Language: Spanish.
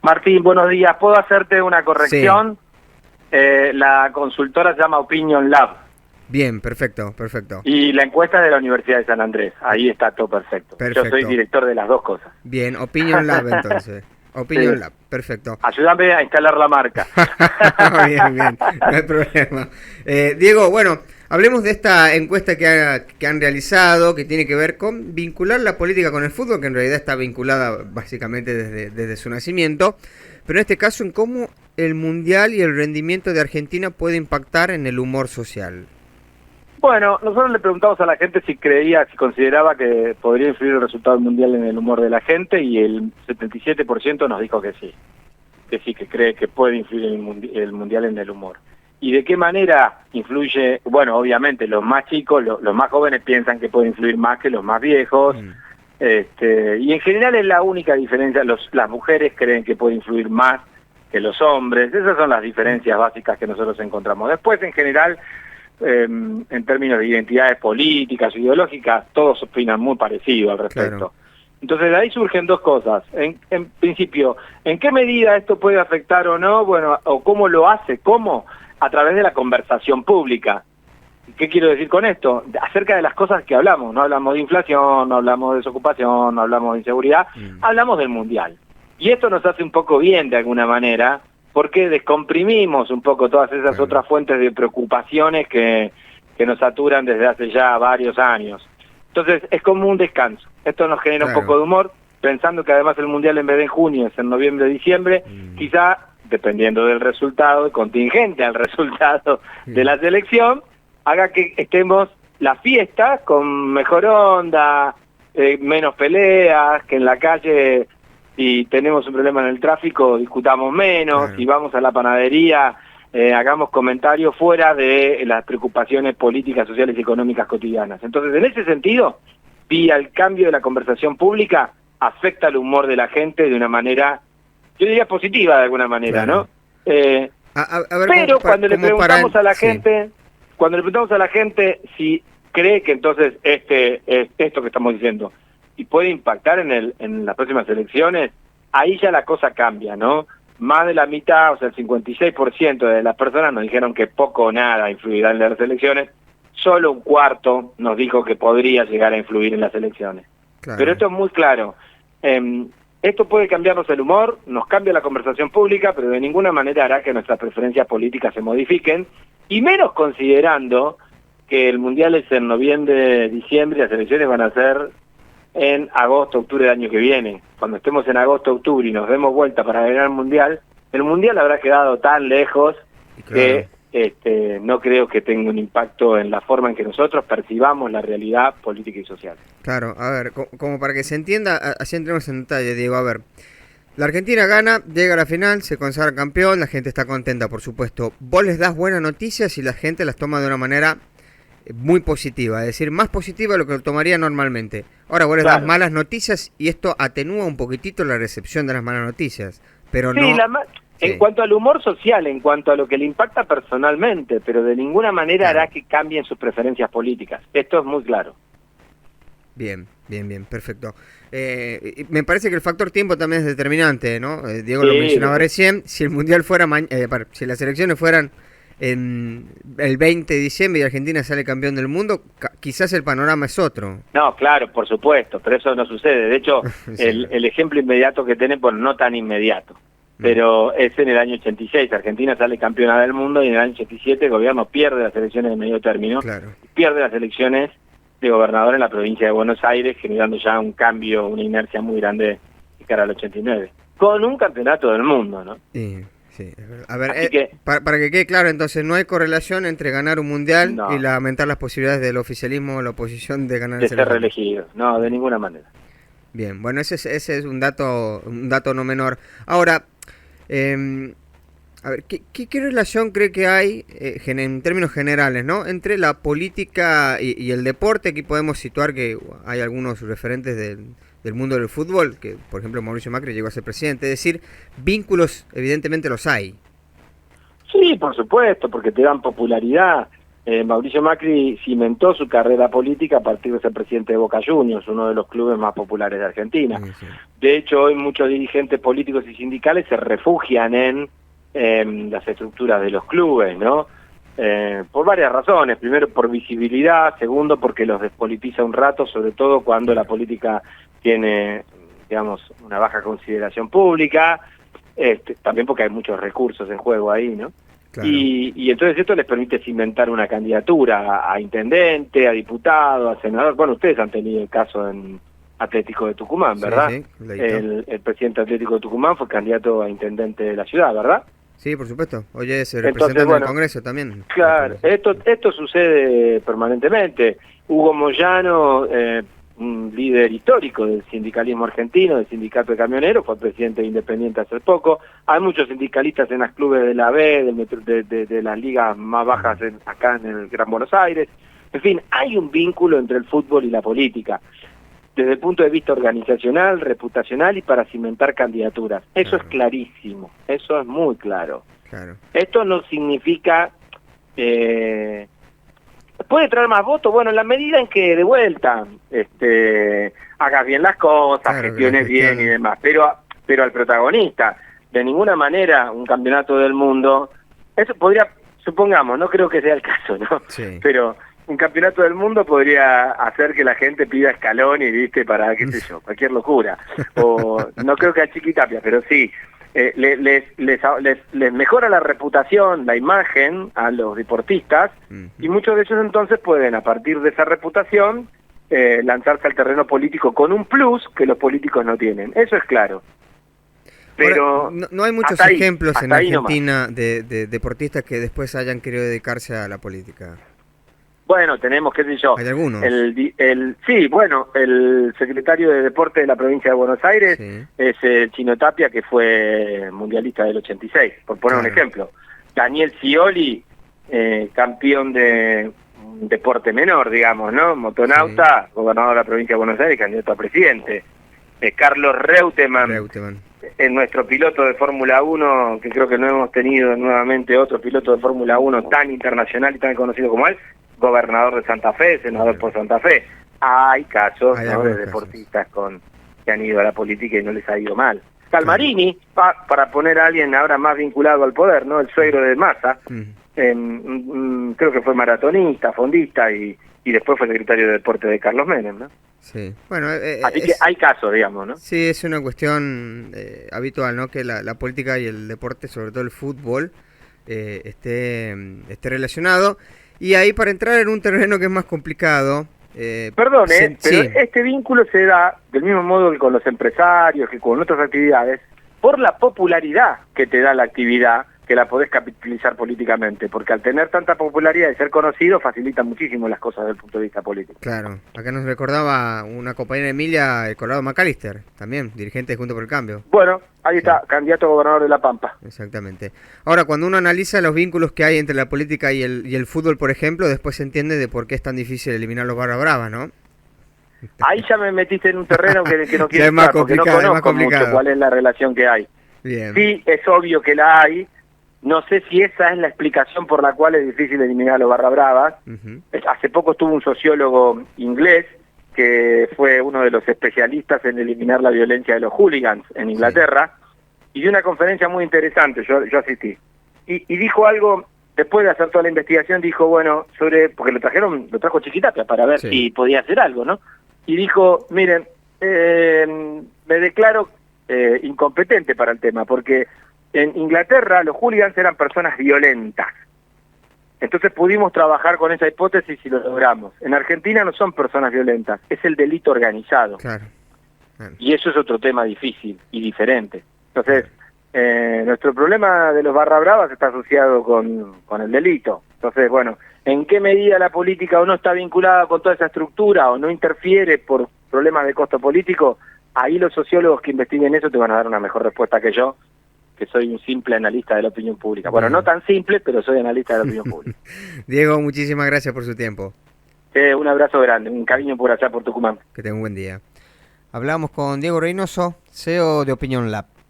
Martín, buenos días. ¿Puedo hacerte una corrección? Sí. La consultora se llama Opinion Lab. Bien, perfecto, perfecto. Y la encuesta es de la Universidad de San Andrés. Ahí está todo perfecto. Perfecto. Yo soy director de las dos cosas. Bien, Opinion Lab entonces. Opinion Sí. Lab, perfecto. Ayúdame a instalar la marca. Bien, bien, no hay problema. Diego, bueno, hablemos de esta encuesta que han realizado, que tiene que ver con vincular la política con el fútbol, que en realidad está vinculada básicamente desde su nacimiento, pero en este caso en cómo el Mundial y el rendimiento de Argentina puede impactar en el humor social. Bueno, nosotros le preguntamos a la gente si consideraba que podría influir el resultado del Mundial en el humor de la gente, y el 77% nos dijo que sí, que cree que puede influir el Mundial en el humor. ¿Y de qué manera influye? Bueno, obviamente los más chicos, los más jóvenes piensan que puede influir más que los más viejos, y en general es la única diferencia. Las mujeres creen que puede influir más que los hombres. Esas son las diferencias básicas que nosotros encontramos. Después, en general, en términos de identidades políticas o ideológicas, todos opinan muy parecido al respecto. Claro. Entonces de ahí surgen dos cosas. En principio, ¿en qué medida esto puede afectar o no? Bueno, o cómo lo hace, ¿cómo? A través de la conversación pública. ¿Qué quiero decir con esto? Acerca de las cosas que hablamos. No hablamos de inflación, no hablamos de desocupación, no hablamos de inseguridad, hablamos del Mundial. Y esto nos hace un poco bien de alguna manera, porque descomprimimos un poco todas esas otras fuentes de preocupaciones que nos saturan desde hace ya varios años. Entonces es como un descanso. Esto nos genera un poco de humor, pensando que además el Mundial en vez de en junio es en noviembre, diciembre, quizá, dependiendo del resultado, contingente al resultado de la selección, haga que estemos la fiesta con mejor onda, menos peleas, que en la calle, si tenemos un problema en el tráfico, discutamos menos, si vamos a la panadería, hagamos comentarios fuera de las preocupaciones políticas, sociales y económicas cotidianas. Entonces, en ese sentido, vía el cambio de la conversación pública, afecta el humor de la gente de una manera, yo diría positiva de alguna manera, ¿no? A ver, pero cuando le preguntamos a la gente, cuando le preguntamos a la gente si cree que entonces esto que estamos diciendo y puede impactar en las próximas elecciones, ahí ya la cosa cambia, ¿no? Más de la mitad, o sea, el 56% de las personas nos dijeron que poco o nada influirá en las elecciones, solo un cuarto nos dijo que podría llegar a influir en las elecciones. Claro. Pero esto es muy claro. Esto puede cambiarnos el humor, nos cambia la conversación pública, pero de ninguna manera hará que nuestras preferencias políticas se modifiquen, y menos considerando que el Mundial es en noviembre, diciembre, y las elecciones van a ser en agosto, octubre del año que viene. Cuando estemos en agosto, octubre y nos demos vuelta para ganar el Mundial habrá quedado tan lejos que no creo que tenga un impacto en la forma en que nosotros percibamos la realidad política y social. Claro, a ver, como para que se entienda, así entremos en detalle, Diego, a ver. La Argentina gana, llega a la final, se consagra campeón, la gente está contenta, por supuesto. Vos les das buenas noticias y la gente las toma de una manera muy positiva, es decir, más positiva de lo que lo tomaría normalmente. Ahora vos les das malas noticias y esto atenúa un poquitito la recepción de las malas noticias, pero no... En cuanto al humor social, en cuanto a lo que le impacta personalmente, pero de ninguna manera hará que cambien sus preferencias políticas. Esto es muy claro. Bien, perfecto. Me parece que el factor tiempo también es determinante, ¿no? Diego lo mencionaba recién. Si el Mundial fuera, si las elecciones fueran en el 20 de diciembre y Argentina sale campeón del mundo, quizás el panorama es otro. No, claro, por supuesto, pero eso no sucede. De hecho, el ejemplo inmediato que tenemos, bueno, no tan inmediato, pero es en el año 86, Argentina sale campeona del mundo, y en el año 87 el gobierno pierde las elecciones de medio término, pierde las elecciones de gobernador en la provincia de Buenos Aires, generando ya un cambio, una inercia muy grande de cara al 89, con un campeonato del mundo, ¿no? Sí. A ver, para que quede claro, entonces no hay correlación entre ganar un mundial y lamentar las posibilidades del oficialismo o la oposición de ganar de ser reelegidos. No, de ninguna manera. Bien, bueno, ese es un dato no menor. Ahora, a ver, ¿qué relación cree que hay en términos generales, ¿no? Entre la política y el deporte? Aquí podemos situar que hay algunos referentes del mundo del fútbol, que por ejemplo Mauricio Macri llegó a ser presidente, es decir, vínculos evidentemente los hay. Sí, por supuesto, porque te dan popularidad. Mauricio Macri cimentó su carrera política a partir de ser presidente de Boca Juniors, uno de los clubes más populares de Argentina. Sí, sí. De hecho, hoy muchos dirigentes políticos y sindicales se refugian en las estructuras de los clubes, ¿no? Por varias razones. Primero, por visibilidad. Segundo, porque los despolitiza un rato, sobre todo cuando la política tiene, digamos, una baja consideración pública. También porque hay muchos recursos en juego ahí, ¿no? Claro. Y entonces esto les permite cimentar una candidatura a intendente, a diputado, a senador. Bueno, ustedes han tenido el caso en Atlético de Tucumán, ¿verdad? Sí, El presidente Atlético de Tucumán fue candidato a intendente de la ciudad, ¿verdad? sí, por supuesto. Hoy es Entonces, representante bueno, del Congreso también. Claro, esto sucede permanentemente. Hugo Moyano, un líder histórico del sindicalismo argentino, del sindicato de camioneros, fue presidente de Independiente hace poco. Hay muchos sindicalistas en las clubes de la B, de las ligas más bajas acá en el Gran Buenos Aires. En fin, hay un vínculo entre el fútbol y la política, desde el punto de vista organizacional, reputacional y para cimentar candidaturas. Eso es clarísimo, eso es muy claro. Claro. Esto no significa... ¿puede traer más votos? Bueno, en la medida en que de vuelta hagas bien las cosas, Claro, gestiones bien y demás, pero al protagonista, de ninguna manera un campeonato del mundo, eso podría, supongamos, no creo que sea el caso, ¿no? Sí. Pero un campeonato del mundo podría hacer que la gente pida Scaloni, ¿viste? Para, qué sé yo, cualquier locura. O no creo que a Chiquitapia, pero sí. Les mejora la reputación, la imagen a los deportistas, y muchos de ellos entonces pueden, a partir de esa reputación, lanzarse al terreno político con un plus que los políticos no tienen. Eso es claro. Pero ahora, no hay muchos ejemplos en Argentina de deportistas que después hayan querido dedicarse a la política. Bueno, tenemos, qué sé yo, ¿Hay algunos? Sí, bueno, el secretario de Deporte de la provincia de Buenos Aires es Chino Tapia, que fue mundialista del 86, por poner un ejemplo. Daniel Scioli, campeón de deporte menor, digamos, ¿no? Motonauta, gobernador de la provincia de Buenos Aires, candidato a presidente. Carlos Reutemann, es nuestro piloto de Fórmula 1, que creo que no hemos tenido nuevamente otro piloto de Fórmula 1 tan internacional y tan conocido como él, gobernador de Santa Fe, senador por Santa Fe. Hay casos, ¿no?, de deportistas que han ido a la política y no les ha ido mal. Scalmarini, para poner a alguien ahora más vinculado al poder, ¿no?, el suegro de Massa, creo que fue maratonista, fondista y después fue secretario de Deporte de Carlos Menem, ¿no? Sí, bueno, así que hay casos, digamos, ¿no? Sí, es una cuestión habitual, ¿no?, que la política y el deporte, sobre todo el fútbol, esté relacionado. Y ahí, para entrar en un terreno que es más complicado... pero este vínculo se da del mismo modo que con los empresarios, que con otras actividades, por la popularidad que te da la actividad, que la podés capitalizar políticamente, porque al tener tanta popularidad y ser conocido, facilita muchísimo las cosas desde el punto de vista político. Claro, acá nos recordaba una compañera de Emilia, el Colorado McAllister, también, dirigente de Juntos por el Cambio. Bueno, ahí está, candidato a gobernador de La Pampa. Exactamente. Ahora, cuando uno analiza los vínculos que hay entre la política y el fútbol, por ejemplo, después se entiende de por qué es tan difícil eliminar los barra brava, ¿no? Ahí ya me metiste en un terreno que no quiero entrar, porque no conozco mucho cuál es la relación que hay. Bien. Sí, es obvio que la hay. No sé si esa es la explicación por la cual es difícil eliminar a los barra bravas. Hace poco estuvo un sociólogo inglés que fue uno de los especialistas en eliminar la violencia de los hooligans en Inglaterra, y dio una conferencia muy interesante, yo asistí. Y dijo algo, después de hacer toda la investigación, dijo, bueno, porque lo trajo Chiquitapia para ver si podía hacer algo, ¿no? Y dijo, miren, me declaro incompetente para el tema, porque en Inglaterra los hooligans eran personas violentas. Entonces pudimos trabajar con esa hipótesis y lo logramos. En Argentina no son personas violentas, es el delito organizado. Claro. Y eso es otro tema difícil y diferente. Entonces, nuestro problema de los barra bravas está asociado con el delito. Entonces, bueno, ¿en qué medida la política o no está vinculada con toda esa estructura o no interfiere por problemas de costo político? Ahí los sociólogos que investiguen eso te van a dar una mejor respuesta que yo, que soy un simple analista de la opinión pública. Bueno, no tan simple, pero soy analista de la opinión pública. Diego, muchísimas gracias por su tiempo. Un abrazo grande, un cariño por allá, por Tucumán. Que tenga un buen día. Hablamos con Diego Reynoso, CEO de Opinión Lab.